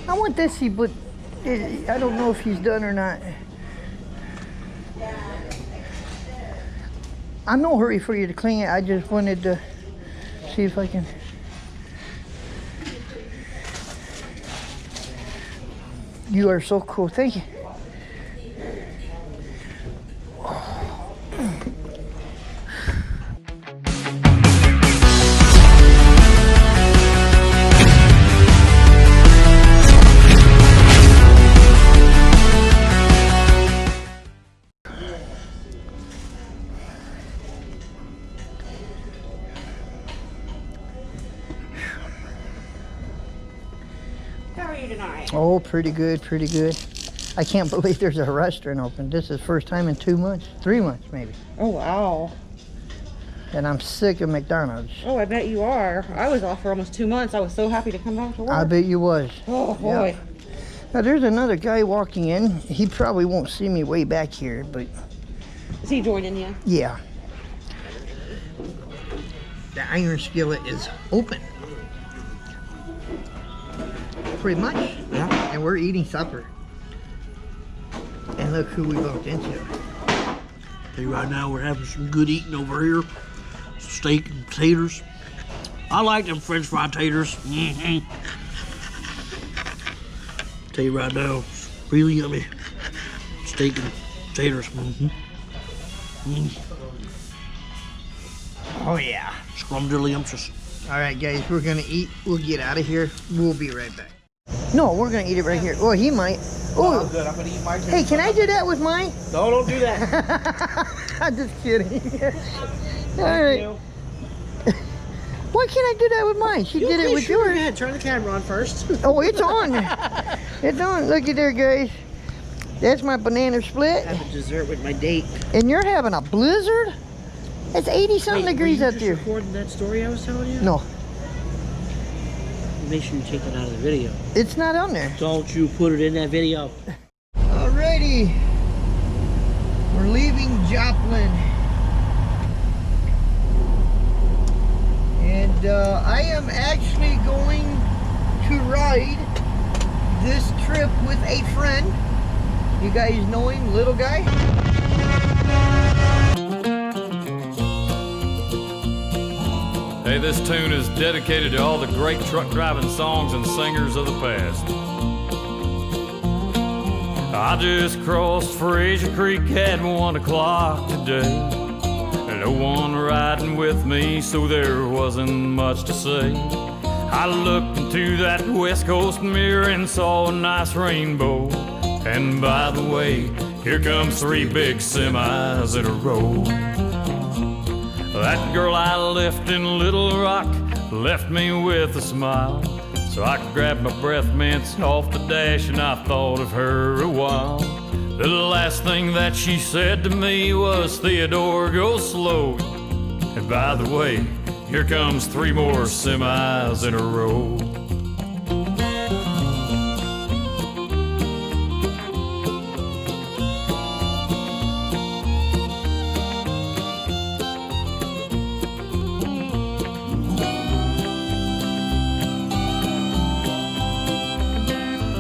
I want this, but I don't know if he's done or not. I'm no hurry for you to clean it. I just wanted to see if I can. You are so cool. Thank you. Oh, pretty good, pretty good. I can't believe there's a restaurant open. This is the first time in 2 months, 3 months maybe. Oh, wow. And I'm sick of McDonald's. Oh, I bet you are. I was off for almost 2 months. I was so happy to come back to work. I bet you was. Oh, boy. Yeah. Now, there's another guy walking in. He probably won't see me way back here, but... Is he joining you? Yeah. The iron skillet is open. Pretty much. Yeah. And we're eating supper. And look who we bumped into. Hey, right now we're having some good eating over here. Steak and taters. I like them French fry taters. Mm-hmm. Tell you right now, it's really yummy. Steak and taters. Mm-hmm. Mm. Oh yeah. Scrumdiddlyumptious. All right, guys, we're gonna eat. We'll get out of here. We'll be right back. No, we're gonna eat it right here. Oh, he might. Oh, I'm good. I'm gonna eat mine too. Hey, can I do that with mine? No, don't do that. I'm just kidding. All right. Why can't I do that with mine? She did it with yours. Go ahead, turn the camera on first. Oh, it's on. It's on. Look at there, guys. That's my banana split. I have a dessert with my date. And you're having a blizzard? It's 80-something degrees out there. Recording that story I was telling you? No, Make sure you take that out of the video. it's not on there. Don't you put it in that video. Alrighty. We're leaving Joplin. And I am actually going to ride this trip with a friend. You guys know him, little guy? Hey, this tune is dedicated to all the great truck driving songs and singers of the past. I just crossed Fraser Creek at 1 o'clock today. No one riding with me, so there wasn't much to say. I looked into that West Coast mirror and saw a nice rainbow. And by the way, here comes 3 big semis in a row. That girl I left in Little Rock left me with a smile. So I grabbed my breath mints off the dash and I thought of her a while. The last thing that she said to me was, Theodore, go slow. And by the way, here comes 3 more semis in a row.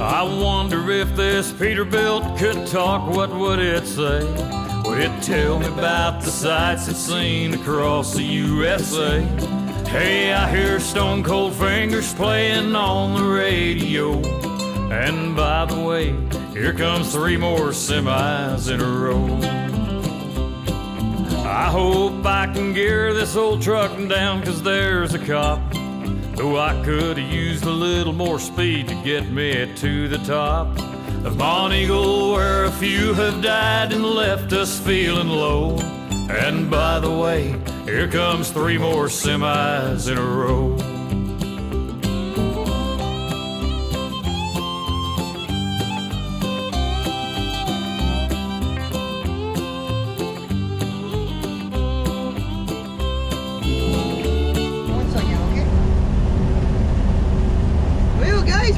I wonder if this Peterbilt could talk, what would it say? Would it tell me about the sights it's seen across the USA? Hey, I hear Stone Cold Fingers playing on the radio. And by the way, here comes 3 more semis in a row. I hope I can gear this old truck down, 'cause there's a cop. Though I could have used a little more speed to get me to the top of Mount Eagle, where a few have died and left us feeling low. And by the way, here comes 3 more semis in a row.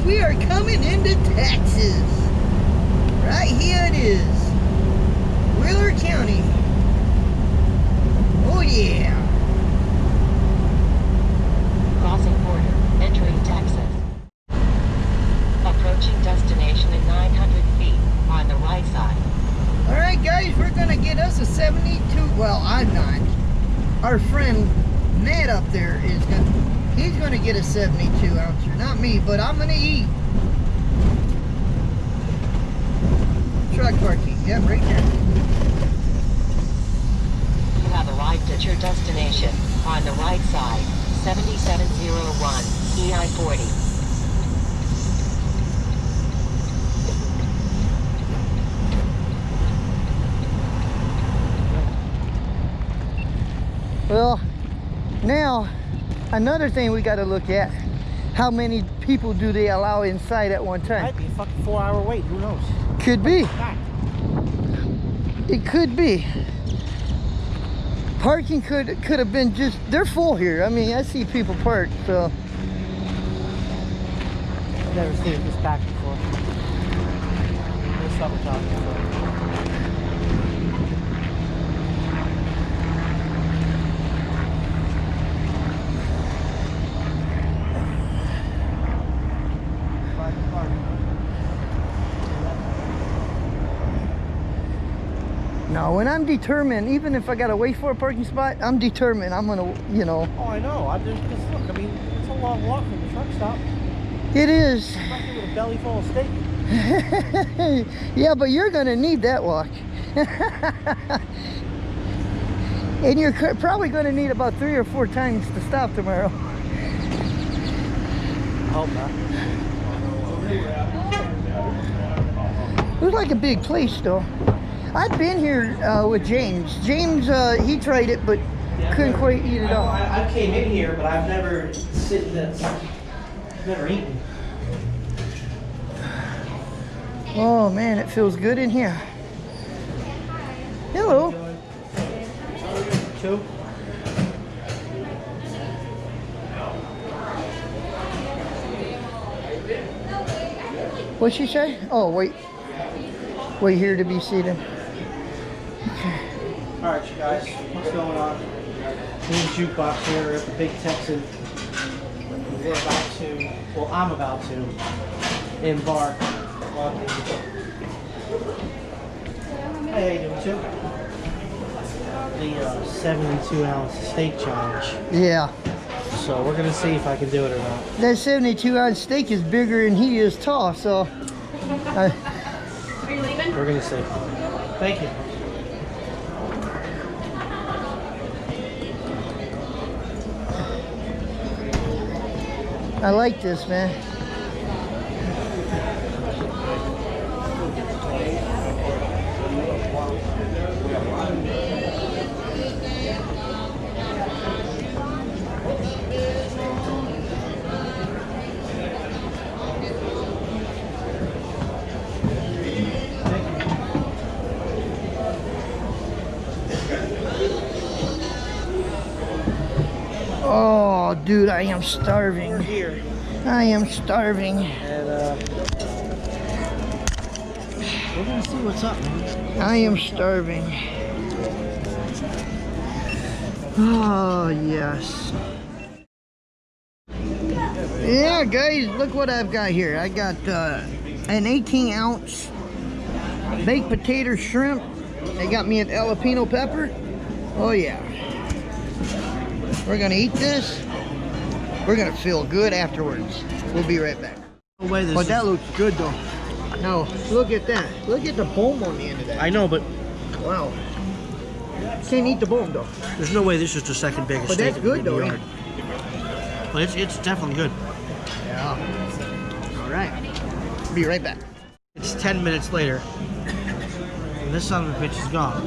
We are coming into Texas. Right here it is. Wheeler County. Oh yeah. Awesome for you. gonna get a 72 ouncer. Not me, but I'm gonna eat. Truck parking. Yep, right there. You have arrived at your destination. On the right side, 7701 EI-40. Well, now another thing we got to look at: how many people do they allow inside at one time? Might be a fucking 4-hour wait. Who knows? Could be. Fact. It could be. Parking could have been just, they're full here. I mean, I see people parked, so. I've never seen it this packed before. This summertime before. No, when I'm determined, even if I gotta wait for a parking spot, I'm determined. I'm gonna, you know. Oh, I know. I just look. I mean, it's a long walk from the truck stop. It is. Especially with a belly full of steak. Yeah, but you're gonna need that walk. And you're probably gonna need about 3 or 4 times to stop tomorrow. I hope not. It was like a big place, though. I've been here with James. James, he tried it, but couldn't quite eat it all. I came in here, but I've never never eaten. Oh man, it feels good in here. Hello. 2. What'd she say? Oh, wait here to be seated. Alright, you guys, what's going on? Me and Jukebox here at the Big Texan. We're about to, well, I'm about to embark on the, hey, how you doing, Chip? The 72-ounce steak challenge. Yeah. So we're gonna see if I can do it or not. That 72-ounce steak is bigger than he is tall, so. We're gonna see. Thank you. I like this, man. Oh, dude, I am starving. We're here. I am starving. And we're gonna see what's up, man. I am starving. Oh, yes. Yeah, guys, look what I've got here. I got an 18-ounce baked potato shrimp. They got me an jalapeno pepper. Oh, yeah. We're gonna eat this. We're gonna feel good afterwards. We'll be right back. No way this But that looks good though. No, look at that. Look at the bone on the end of that. I know, but Wow. Can't eat the bone though. there's no way this is the second biggest But steak that's in the good though. yard. But it's definitely good. Yeah. All right. Be right back. It's 10 minutes later, and this son of a bitch is gone.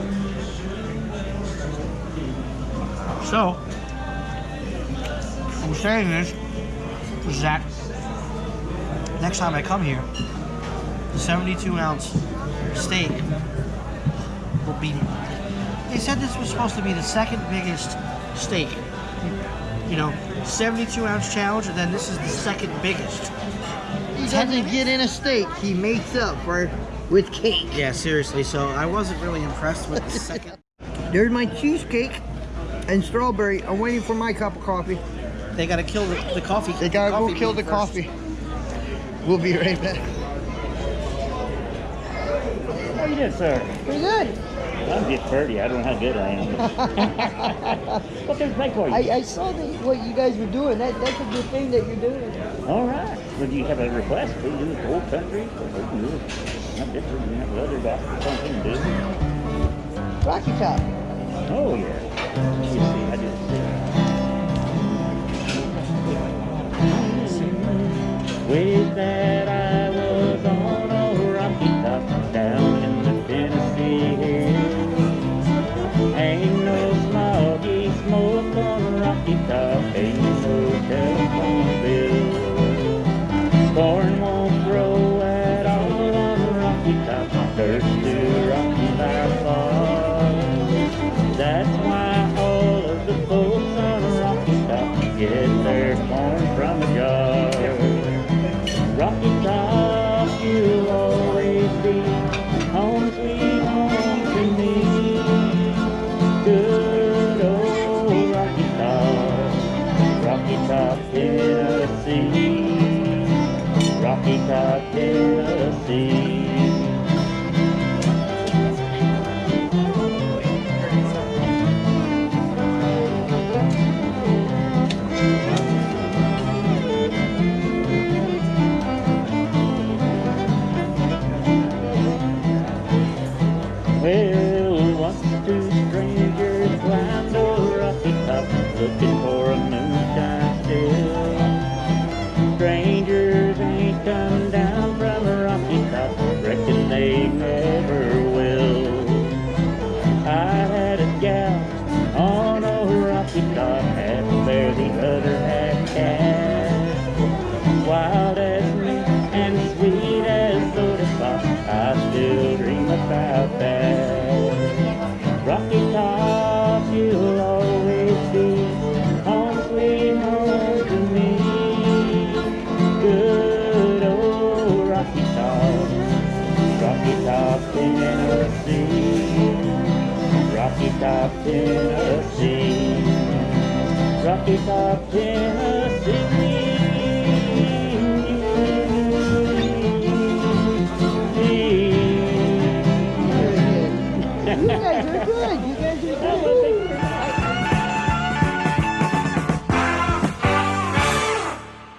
So, what I'm saying is that next time I come here, the 72-ounce steak will be. They said this was supposed to be the second biggest steak. You know, 72-ounce challenge, and then this is the second biggest. He doesn't get in a steak. He makes up for with cake. Yeah, seriously. So I wasn't really impressed with the second. There's my cheesecake and strawberry. I'm waiting for my cup of coffee. They gotta kill the coffee. They gotta go kill the first. coffee. We'll be right back. How you doing, sir? Pretty good. I'm just pretty. I don't know how good I am. What can I play for you? I saw what you guys were doing. That's a good thing that you're doing. All right. Well, do you have a request? We do the whole country. We can do it. Not different. We have other gospel something to do. Rocky Top. Oh, yeah. You see, I didn't see. Way that I was on a Rocky Top down in the Tennessee hills. Ain't no smoggy smoke on a Rocky Top. Ain't no telephone bill. Corn won't grow at all on a Rocky Top. Dirt to Rocky by far. That's why all of the folks on a Rocky Top get their corn from a jar. Rocky Top, you'll always be home sweet home to me. Good old Rocky Top, Tennessee. Rocky Top, Tennessee. Well, once two strangers climbed a Rocky Top looking for a moonshine still. Strangers ain't come down from a Rocky Top, reckon they never will. I had a gal on a Rocky Top, half fair, the other half cat. Wild as me and sweet as soda pop, I still dream about that. Rocky Top, you'll always be home sweet home to me. Good old Rocky Top, Tennessee. Rocky Top, Tennessee. Rocky Top, Tennessee.